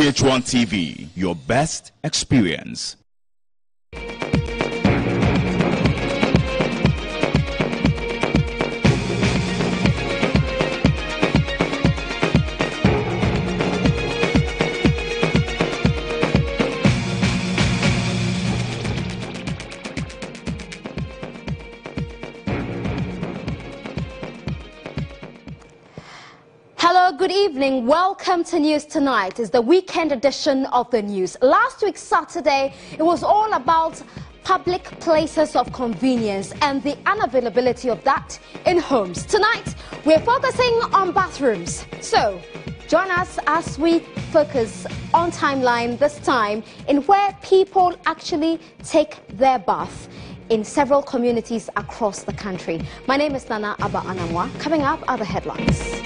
GH1 TV, your best experience. Hello, good evening. Welcome to News Tonight. It's the weekend edition of the news. Last week, Saturday, it was all about public places of convenience and the unavailability of that in homes. Tonight, we're focusing on bathrooms. So, join us as we focus on timeline this time in where people actually take their bath in several communities across the country. My name is Nana Abba Anamwa. Coming up are the headlines.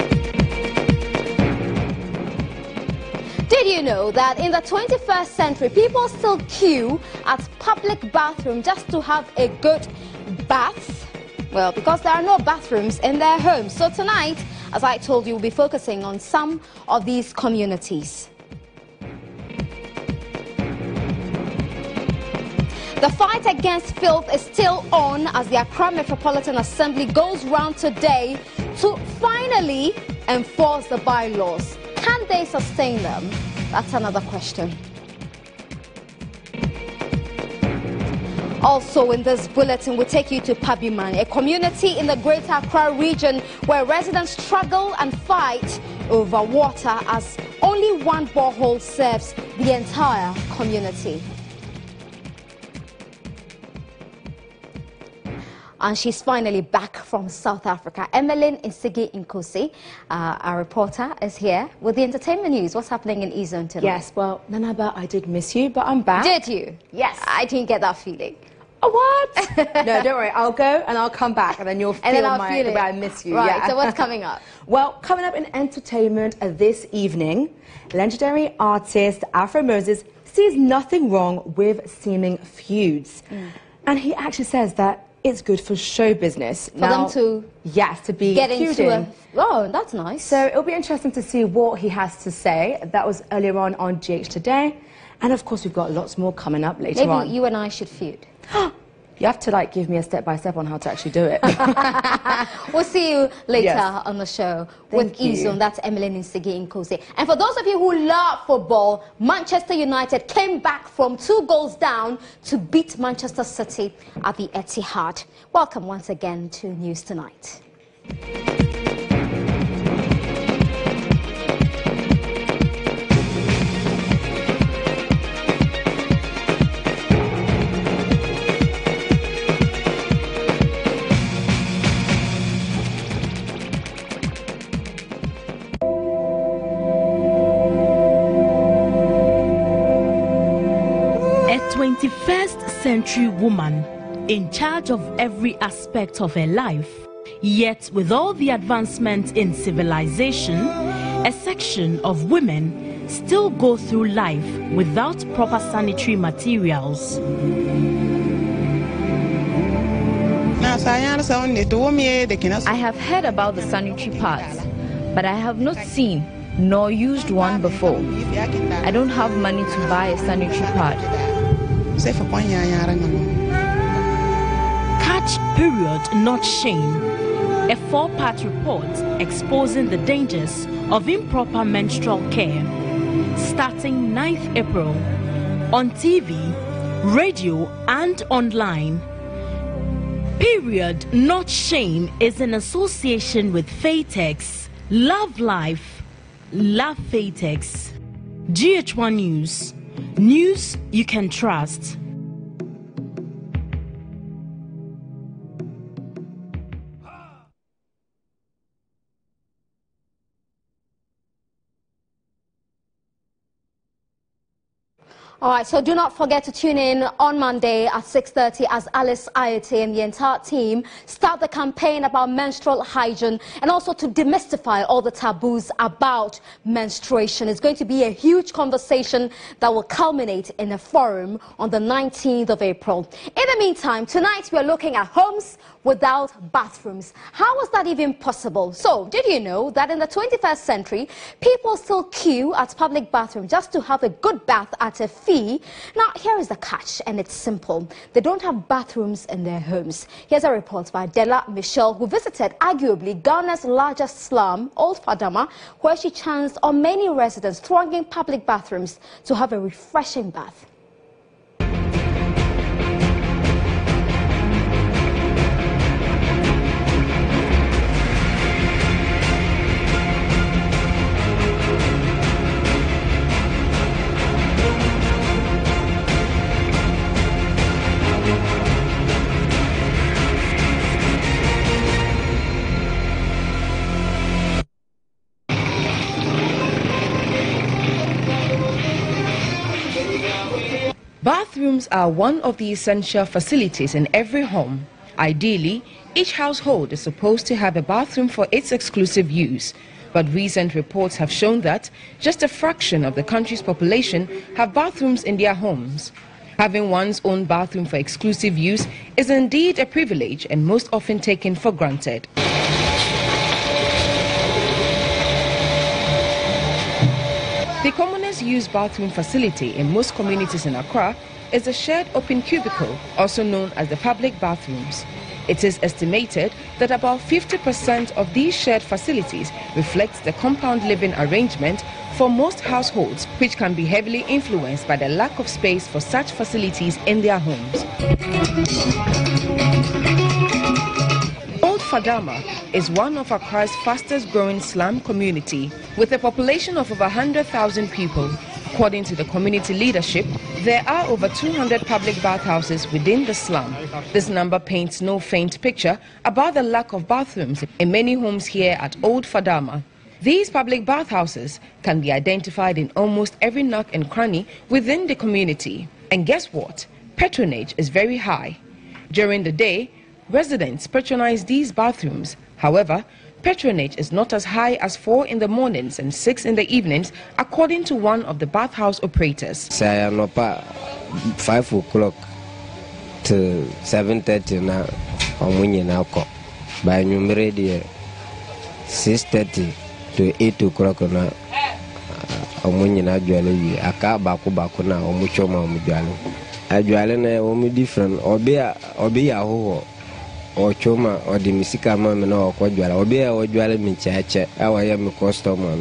Did you know that in the 21st century, people still queue at public bathrooms just to have a good bath? Well, because there are no bathrooms in their homes. So tonight, as I told you, we'll be focusing on some of these communities. The fight against filth is still on as the Accra Metropolitan Assembly goes round today to finally enforce the bylaws. Can they sustain them? That's another question. Also in this bulletin, we'll take you to Pabiman, a community in the Greater Accra region where residents struggle and fight over water as only one borehole serves the entire community. And she's finally back from South Africa. Emmeline Nkosi, our reporter, is here with the entertainment news. What's happening in E-Zone tonight? Yes, well, Nanaba, I did miss you, but I'm back. Did you? Yes. I didn't get that feeling. Oh, what? No, don't worry. I'll go and I'll come back and then you'll feel the way I miss you. Right, yeah. So what's coming up? Well, coming up in entertainment this evening, legendary artist Afro Moses sees nothing wrong with seeming feuds. And he actually says that it's good for show business. For them to... Yes, to be get into feuding. Oh, that's nice. So it'll be interesting to see what he has to say. That was earlier on GH Today. And of course, we've got lots more coming up later on. Maybe you and I should feud. You have to like give me a step-by-step on how to actually do it. We'll see you later on the show with E-Zone. That's Emmeline Nkosi. And for those of you who love football, Manchester United came back from 2 goals down to beat Manchester City at the Etihad. Welcome once again to News Tonight. A 21st century woman in charge of every aspect of her life, yet with all the advancement in civilization, a section of women still go through life without proper sanitary materials. I have heard about the sanitary pads, but I have not seen nor used one before. I don't have money to buy a sanitary pad. Catch Period, Not Shame, a 4-part report exposing the dangers of improper menstrual care, starting 9th April on TV, radio and online. Period, Not Shame is in association with Fatex. Love life, love Fatex. GH1 News. News you can trust. All right, so do not forget to tune in on Monday at 6:30 as Alice Ayete and the entire team start the campaign about menstrual hygiene and also to demystify all the taboos about menstruation. It's going to be a huge conversation that will culminate in a forum on the 19th of April. In the the meantime, tonight we are looking at homes without bathrooms. How is that even possible? So, did you know that in the 21st century, people still queue at public bathrooms just to have a good bath at a fee? Now, here is the catch, and it's simple. They don't have bathrooms in their homes. Here's a report by Della Michelle, who visited arguably Ghana's largest slum, Old FADAMA, where she chanced on many residents thronging public bathrooms to have a refreshing bath. Bathrooms are one of the essential facilities in every home. Ideally, each household is supposed to have a bathroom for its exclusive use. But recent reports have shown that just a fraction of the country's population have bathrooms in their homes. Having one's own bathroom for exclusive use is indeed a privilege and most often taken for granted. The commonest used bathroom facility in most communities in Accra is the shared open cubicle, also known as the public bathrooms. It is estimated that about 50% of these shared facilities reflects the compound living arrangement for most households, which can be heavily influenced by the lack of space for such facilities in their homes. Old FADAMA is one of Accra's fastest growing slum community, with a population of over 100,000 people. According to the community leadership, there are over 200 public bathhouses within the slum. This number paints no faint picture about the lack of bathrooms in many homes here at Old FADAMA. These public bathhouses can be identified in almost every nook and cranny within the community. And guess what? Patronage is very high. During the day, residents patronize these bathrooms. However, patronage is not as high as 4 in the mornings and 6 in the evenings, according to one of the bathhouse operators. 5 o'clock to 7:30 now. By numerator 6:30 to 8 o'clock now. Aka baku na omuchoma omujalo. Ajwale na omu different obi aho or choma or the misika man or quadra or be or jwale minchache our yam customer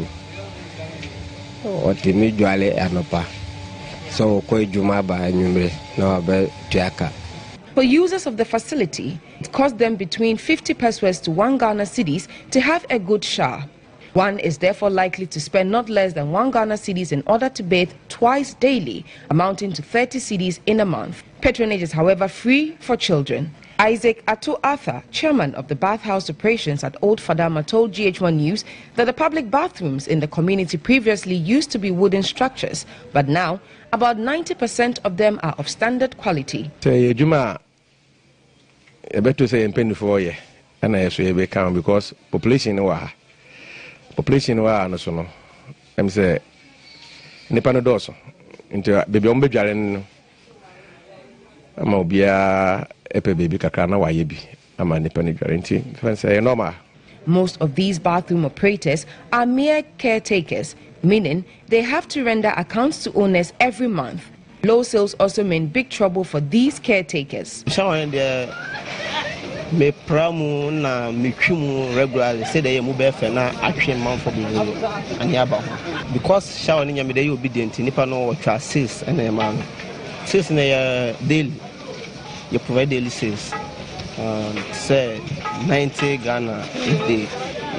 or the midjwale anopa. So koi jumaba numre no about tiaka. For users of the facility, it costs them between 50 pesos to 1 Ghana cedis to have a good shower. One is therefore likely to spend not less than 1 Ghana cedis in order to bathe twice daily, amounting to 30 cedis in a month. Patronage is, however, free for children. Isaac Ato Arthur, chairman of the bathhouse operations at Old FADAMA, told GH1 News that the public bathrooms in the community previously used to be wooden structures, but now about 90% of them are of standard quality. Juma, I better say and I say count because population no so. I'm say Nipano doso into baby ombejaren Amobia epe baby kakana wayebi ama Nipani guarantee. Say normal. Most of these bathroom operators are mere caretakers, meaning they have to render accounts to owners every month. Low sales also mean big trouble for these caretakers. Me pramu na me twumu regularly say dey mu be fe na atwe man for be ani aba ho because shower nya me dey obedient nipa no watwa sales and e man sales na daily you provide daily sales say 90 Ghana a day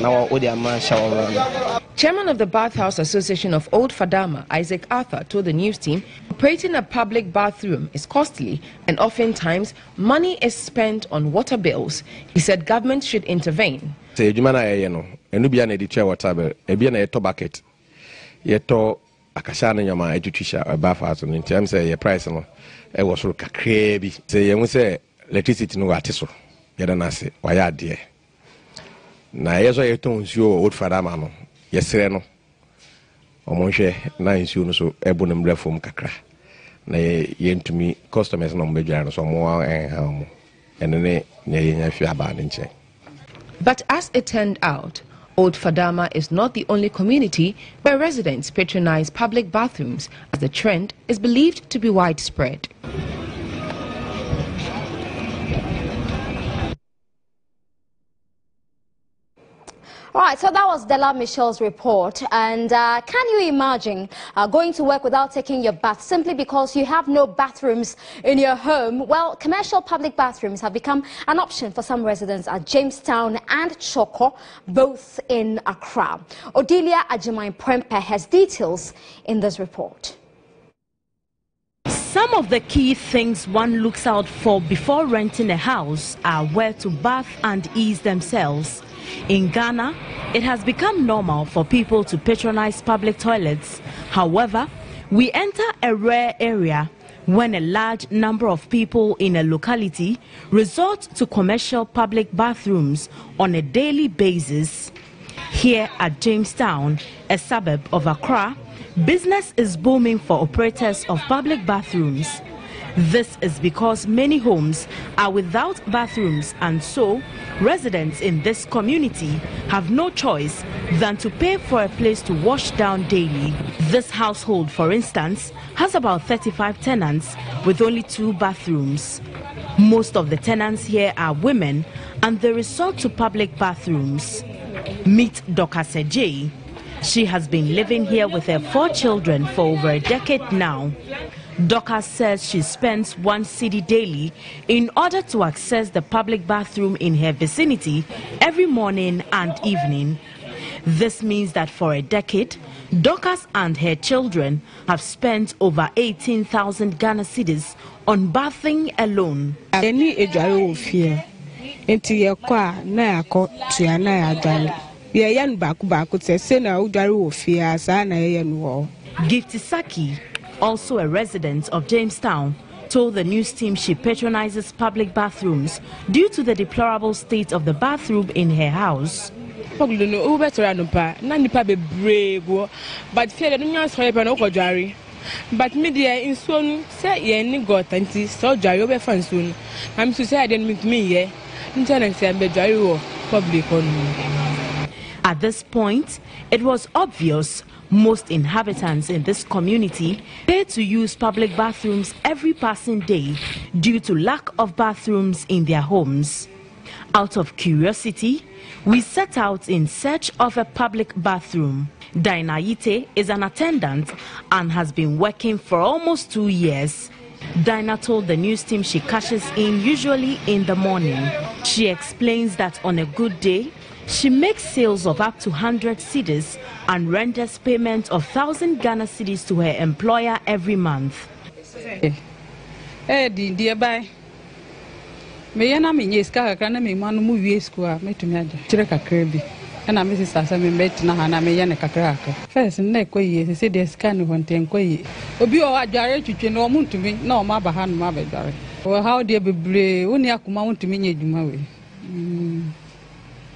now all the man shower run. Chairman of the Bathhouse Association of Old FADAMA, Isaac Arthur, told the news team, operating a public bathroom is costly and oftentimes money is spent on water bills. He said government should intervene. Say, you man, and be an chair water bill, a be an bucket. Yet, Akashana Yama, a bathhouse, and in terms of your price, I was so crazy. Say, you say electricity no artiso. Yadanase, why are dear? Now, yes, I told you, Old FADAMA. Yes, no. Omonche na insu no so ebonum reform kakra. na yentumi customers no mbedwa no so mo en and then nya fi aba nche. But as it turned out, Old FADAMA is not the only community where residents patronize public bathrooms, as the trend is believed to be widespread. All right, so that was Della Michelle's report. And can you imagine going to work without taking your bath simply because you have no bathrooms in your home? Well, commercial public bathrooms have become an option for some residents at Jamestown and Choko, both in Accra. Odelia Ajimai-Prempe has details in this report. Some of the key things one looks out for before renting a house are where to bath and ease themselves. In Ghana, it has become normal for people to patronize public toilets. However, we enter a rare area when a large number of people in a locality resort to commercial public bathrooms on a daily basis. Here at Jamestown, a suburb of Accra, business is booming for operators of public bathrooms. This is because many homes are without bathrooms, and so residents in this community have no choice than to pay for a place to wash down daily. This household, for instance, has about 35 tenants with only 2 bathrooms. Most of the tenants here are women, and they resort to public bathrooms. Meet Dokase J. She has been living here with her 4 children for over a decade now. Doka says she spends 1 cedi daily in order to access the public bathroom in her vicinity every morning and evening. This means that for a decade, Dokas and her children have spent over 18,000 Ghana cedis on bathing alone. Giftisaki, also a resident of Jamestown, told the news team she patronizes public bathrooms due to the deplorable state of the bathroom in her house. But media in soon say ye got anti so jari over fan soon. I'm to say I didn't meet me ye. Internet and be jari public on. At this point, it was obvious most inhabitants in this community pay to use public bathrooms every passing day due to lack of bathrooms in their homes. Out of curiosity, we set out in search of a public bathroom. Dinah is an attendant and has been working for almost 2 years. Dinah told the news team she cashes in usually in the morning. She explains that on a good day, she makes sales of up to 100 cedis and renders payment of 1,000 Ghana cedis to her employer every month. Bye. Me yana me nyeska kakra na me manu mu wie school me tumi aja kire kakra bi na me sisa me bet na ha na me yana kakra kakra first na ekoyi se de scan wonten koyi obi o adware twetwe na o muntumi na o ma ba ha no ma ba dware o how de bebre woni akoma muntumi nya edwuma we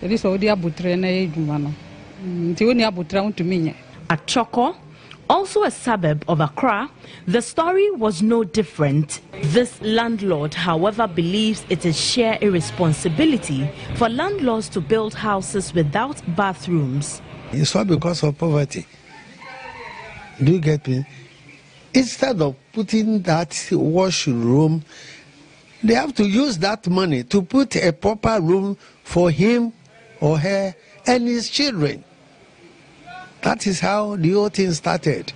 eri so odi abutre na edwuma no nti woni abutra muntumi nya. At Choko, also a suburb of Accra, the story was no different. This landlord, however, believes it is sheer irresponsibility for landlords to build houses without bathrooms. It's all because of poverty. Do you get me? Instead of putting that washroom, they have to use that money to put a proper room for him or her and his children. That is how the whole thing started.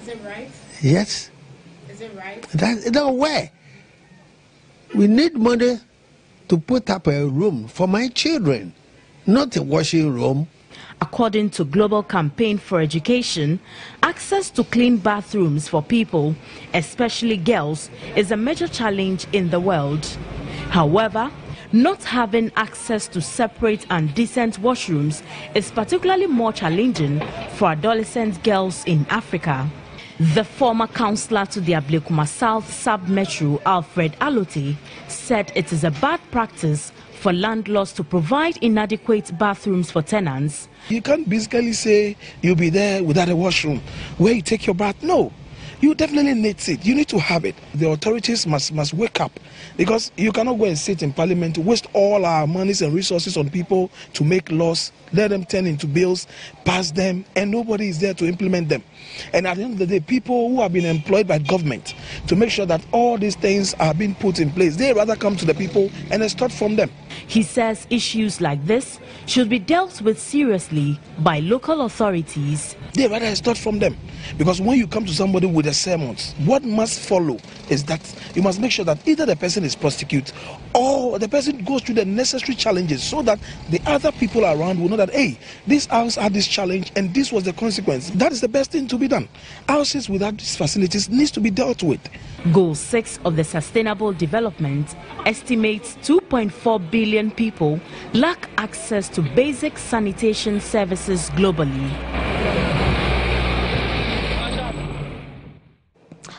Is it right? Yes. Is it right? No way. We need money to put up a room for my children, not a washing room. According to Global Campaign for Education, access to clean bathrooms for people, especially girls, is a major challenge in the world. However, not having access to separate and decent washrooms is particularly more challenging for adolescent girls in Africa. The former councillor to the Ablekuma South Sub-Metro, Alfred Alote, said it is a bad practice for landlords to provide inadequate bathrooms for tenants. You can't basically say you'll be there without a washroom where you take your bath. No. you definitely need it. You need to have it. The authorities must wake up, because you cannot go and sit in parliament, waste all our monies and resources on people to make laws, let them turn into bills, pass them, and nobody is there to implement them. And at the end of the day, people who have been employed by government to make sure that all these things are being put in place, they rather come to the people and extort from them. He says issues like this should be dealt with seriously by local authorities. They rather extort from them, because when you come to somebody with a sermons, what must follow is that you must make sure that either the person is prosecuted or the person goes through the necessary challenges, so that the other people around will know that, hey, this house had this challenge and this was the consequence. That is the best thing to be done. Houses without these facilities needs to be dealt with. Goal 6 of the Sustainable Development estimates 2.4 billion people lack access to basic sanitation services globally.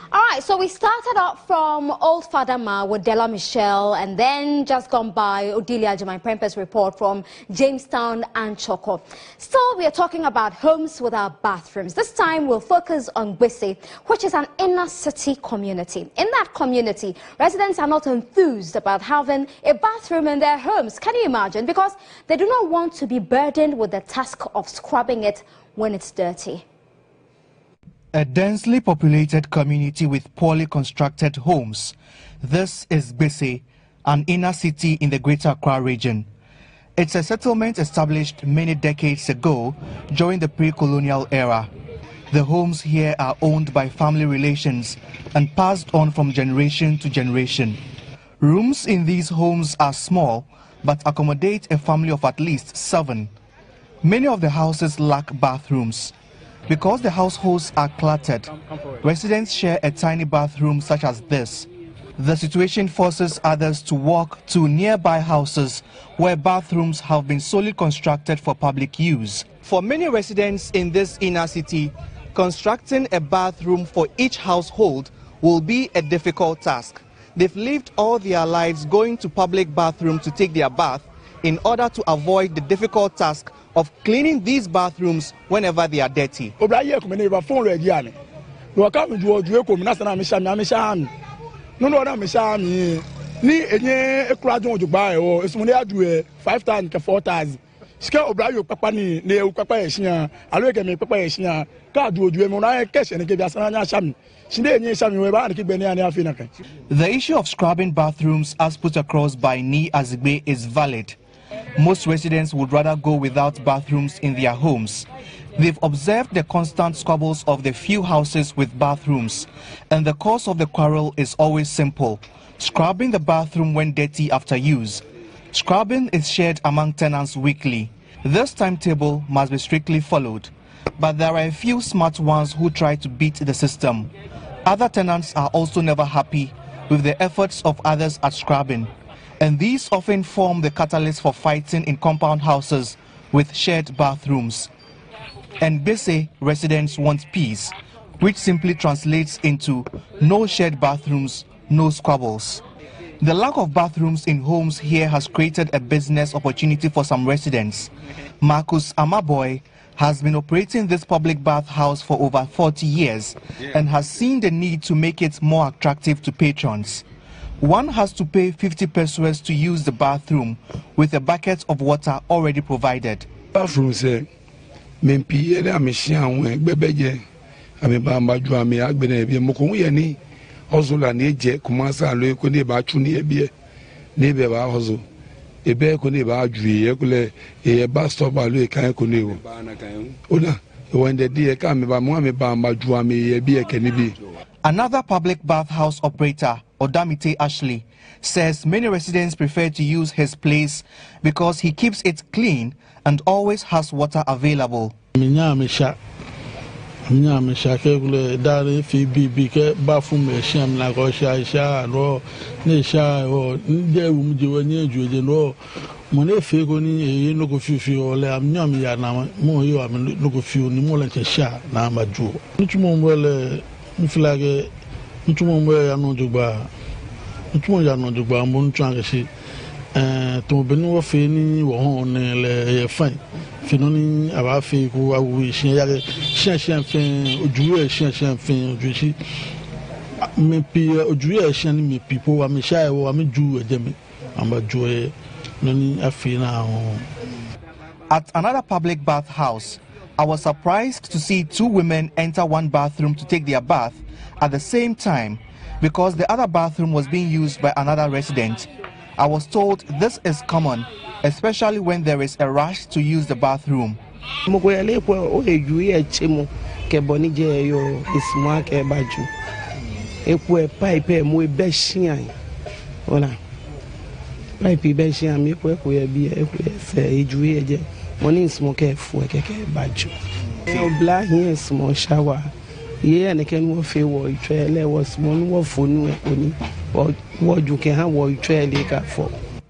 All right, so we started off from Old FADAMA with Della Michelle, and then just gone by Odilia Jemai Prempeh's report from Jamestown and Choco. Still, we are talking about homes without bathrooms. This time, we'll focus on Bese, which is an inner city community. In that community, residents are not enthused about having a bathroom in their homes. Can you imagine? Because they do not want to be burdened with the task of scrubbing it when it's dirty. A densely populated community with poorly constructed homes. This is Bese, an inner city in the Greater Accra region. It's a settlement established many decades ago during the pre-colonial era. The homes here are owned by family relations and passed on from generation to generation. Rooms in these homes are small but accommodate a family of at least 7. Many of the houses lack bathrooms. Because the households are cluttered, residents share a tiny bathroom such as this. The situation forces others to walk to nearby houses where bathrooms have been solely constructed for public use. For many residents in this inner city, constructing a bathroom for each household will be a difficult task. They've lived all their lives going to public bathrooms to take their bath in order to avoid the difficult task of cleaning these bathrooms whenever they are dirty. The issue of scrubbing bathrooms as put across by Ni Azigbe is valid. Most residents would rather go without bathrooms in their homes. They've observed the constant squabbles of the few houses with bathrooms, and the cause of the quarrel is always simple: scrubbing the bathroom when dirty after use. Scrubbing is shared among tenants weekly. This timetable must be strictly followed, but there are a few smart ones who try to beat the system. Other tenants are also never happy with the efforts of others at scrubbing, and these often form the catalyst for fighting in compound houses with shared bathrooms. And Bese residents want peace, which simply translates into no shared bathrooms, no squabbles. The lack of bathrooms in homes here has created a business opportunity for some residents. Marcus Amaboy has been operating this public bath house for over 40 years and has seen the need to make it more attractive to patrons. One has to pay 50 pesos to use the bathroom with a bucket of water already provided. Bathroom say, "Mempi ere ameshian we bebeje, ame ba mbaju ame agbene bi moko ye ni ozola na eje kumasa lo eko ne ba chu ni ebie ne be ba hozo ebe ko ne ba dwi ye kule e ba stop ba lo e kan ko ne o ona when the day ka me ba mo ame ba mbaju ame ye bi e keni bi." Another public bathhouse operator, Odamite Ashley, says many residents prefer to use his place because he keeps it clean and always has water available. Mfilage ntumomwe ya no jugba mbon twangesi to beni wo fe ni wo ho ne le ye fan Finoni abafi ku awu shen fin ojuwe shen fin ojushi me pi ojuwe shen me people wa me sha wa me ju ejemi amba joy noni afi na ho. At another public bath house, I was surprised to see 2 women enter one bathroom to take their bath at the same time because the other bathroom was being used by another resident. I was told this is common, especially when there is a rush to use the bathroom.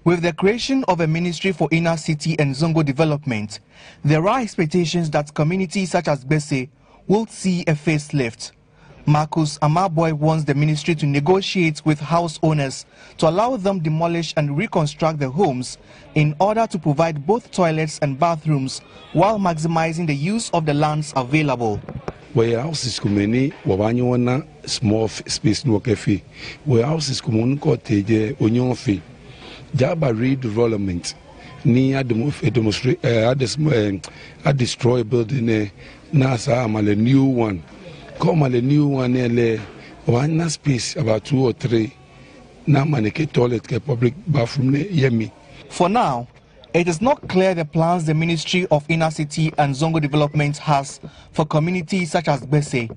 With the creation of a Ministry for Inner City and Zongo Development, there are expectations that communities such as Bese will see a facelift. Marcus Amaboy wants the ministry to negotiate with house owners to allow them demolish and reconstruct the homes in order to provide both toilets and bathrooms while maximizing the use of the lands available. Where houses kumeni wabanyona small space no cafe. Where houses kumun cottage onyon fee. Jaba redevelopment ni destroy building nasa amale new one. Come a new one one space about 2 or 3. Now manake toilet ke public bathroom ne yemi. For now, it is not clear the plans the Ministry of Inner City and Zongo Development has for communities such as Bese.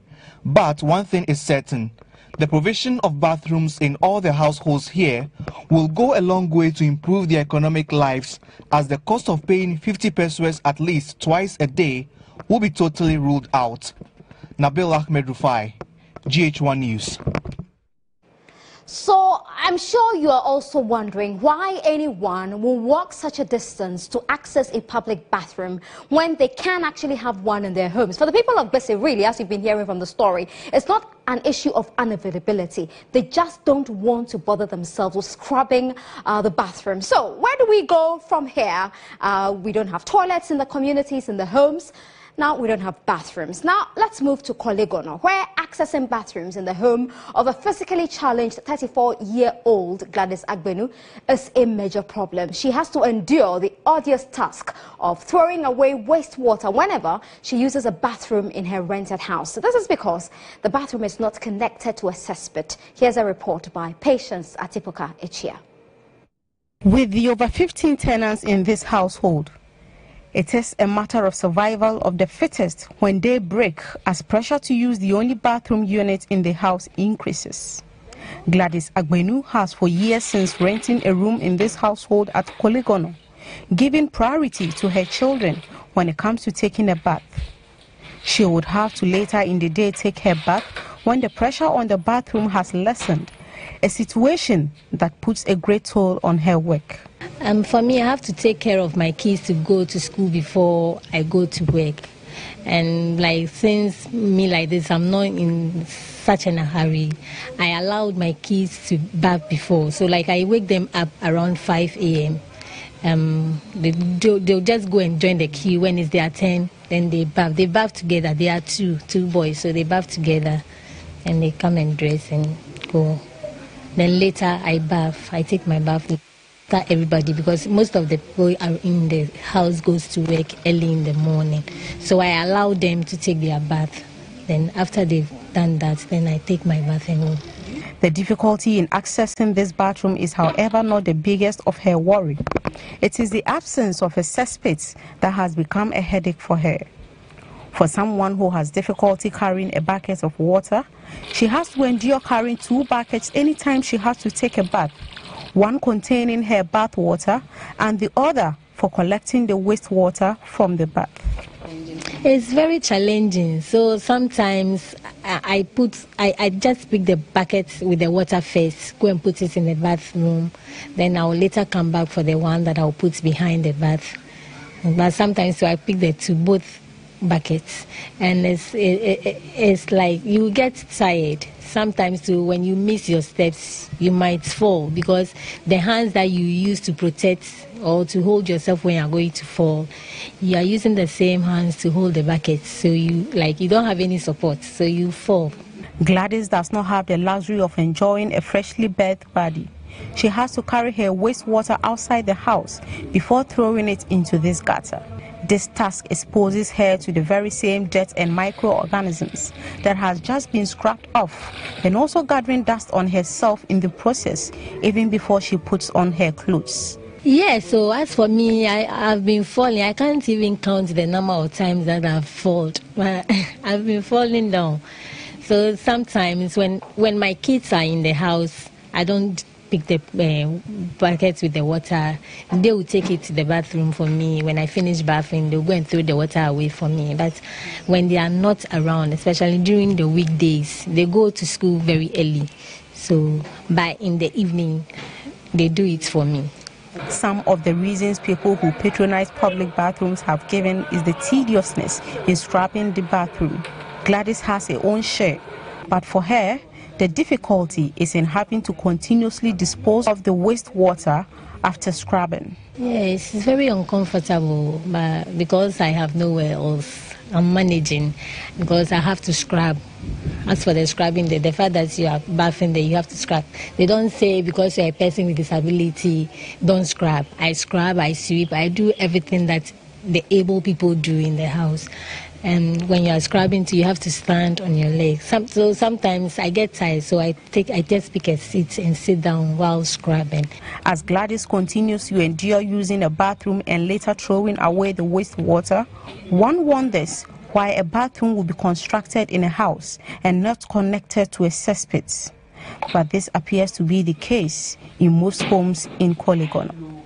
But one thing is certain. The provision of bathrooms in all the households here will go a long way to improve their economic lives, as the cost of paying 50 pesos at least twice a day will be totally ruled out. Nabil Ahmed Rufai, GH1 News. So I'm sure you are also wondering why anyone will walk such a distance to access a public bathroom when they can actually have one in their homes. For the people of Bese, really, as you've been hearing from the story, it's not an issue of unavailability. They just don't want to bother themselves with scrubbing the bathroom. So where do we go from here? We don't have toilets in the communities, in the homes. Now we don't have bathrooms. Now let's move to Kolegono, where accessing bathrooms in the home of a physically challenged 34-year-old Gladys Agbenu is a major problem. She has to endure the odious task of throwing away wastewater whenever she uses a bathroom in her rented house. So this is because the bathroom is not connected to a cesspit. Here's a report by Patience Atipoka Echia. With the over 15 tenants in this household, it is a matter of survival of the fittest when they break, as pressure to use the only bathroom unit in the house increases. Gladys Agbenu has for years since renting a room in this household at Kolegono, giving priority to her children when it comes to taking a bath. She would have to later in the day take her bath when the pressure on the bathroom has lessened, a situation that puts a great toll on her work. For me, I have to take care of my kids to go to school before I go to work. And since me like this, I'm not in such a hurry. I allowed my kids to bath before. So I wake them up around 5 a.m. They'll just go and join the queue. When it's their turn, then they bath. They bath together. They are two boys, so they bath together. And they come and dress and go. Then later I bath. I take my bath with everybody, because most of the people are in the house goes to work early in the morning. So I allow them to take their bath. Then after they've done that, then I take my bath and go. The difficulty in accessing this bathroom is, however, not the biggest of her worry. It is the absence of a cesspit that has become a headache for her. For someone who has difficulty carrying a bucket of water, she has to endure carrying 2 buckets anytime she has to take a bath, one containing her bath water and the other for collecting the wastewater from the bath. It's very challenging. So sometimes I just pick the bucket with the water first, go and put it in the bathroom. Then I'll later come back for the one that I'll put behind the bath. But sometimes I pick the two, both buckets, and it's like you get tired. Sometimes too, when you miss your steps, you might fall because the hands that you use to protect or to hold yourself when you're going to fall, you are using the same hands to hold the bucket. So you don't have any support, so you fall. Gladys does not have the luxury of enjoying a freshly bathed body. She has to carry her wastewater outside the house before throwing it into this gutter. This task exposes her to the very same dirt and microorganisms that has just been scrapped off, and also gathering dust on herself in the process, even before she puts on her clothes. Yeah, so as for me, I've been falling. I can't even count the number of times that I've fallen. I've been falling down. So sometimes when my kids are in the house, I don't pick the buckets with the water. They will take it to the bathroom for me. When I finish bathing, they'll go and throw the water away for me. But when they are not around, especially during the weekdays, they go to school very early. So in the evening, they do it for me. Some of the reasons people who patronize public bathrooms have given is the tediousness in scrubbing the bathroom. Gladys has her own share, but for her, the difficulty is in having to continuously dispose of the wastewater after scrubbing. Yes, it's very uncomfortable, but because I have nowhere else, I'm managing because I have to scrub. As for the scrubbing, the fact that you are bathing there, you have to scrub. They don't say because you're a person with disability, don't scrub. I scrub, I sweep, I do everything that the able people do in the house. And when you are scrubbing too, you have to stand on your legs. So sometimes I get tired, so I just pick a seat and sit down while scrubbing. As Gladys continues to endure using a bathroom and later throwing away the wastewater, one wonders why a bathroom will be constructed in a house and not connected to a cesspit. But this appears to be the case in most homes in Polygon.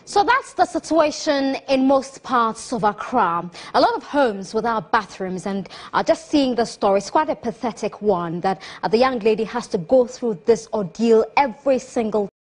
So that's the situation in most parts of Accra. A lot of homes without bathrooms, and just seeing the story, it's quite a pathetic one that the young lady has to go through this ordeal every single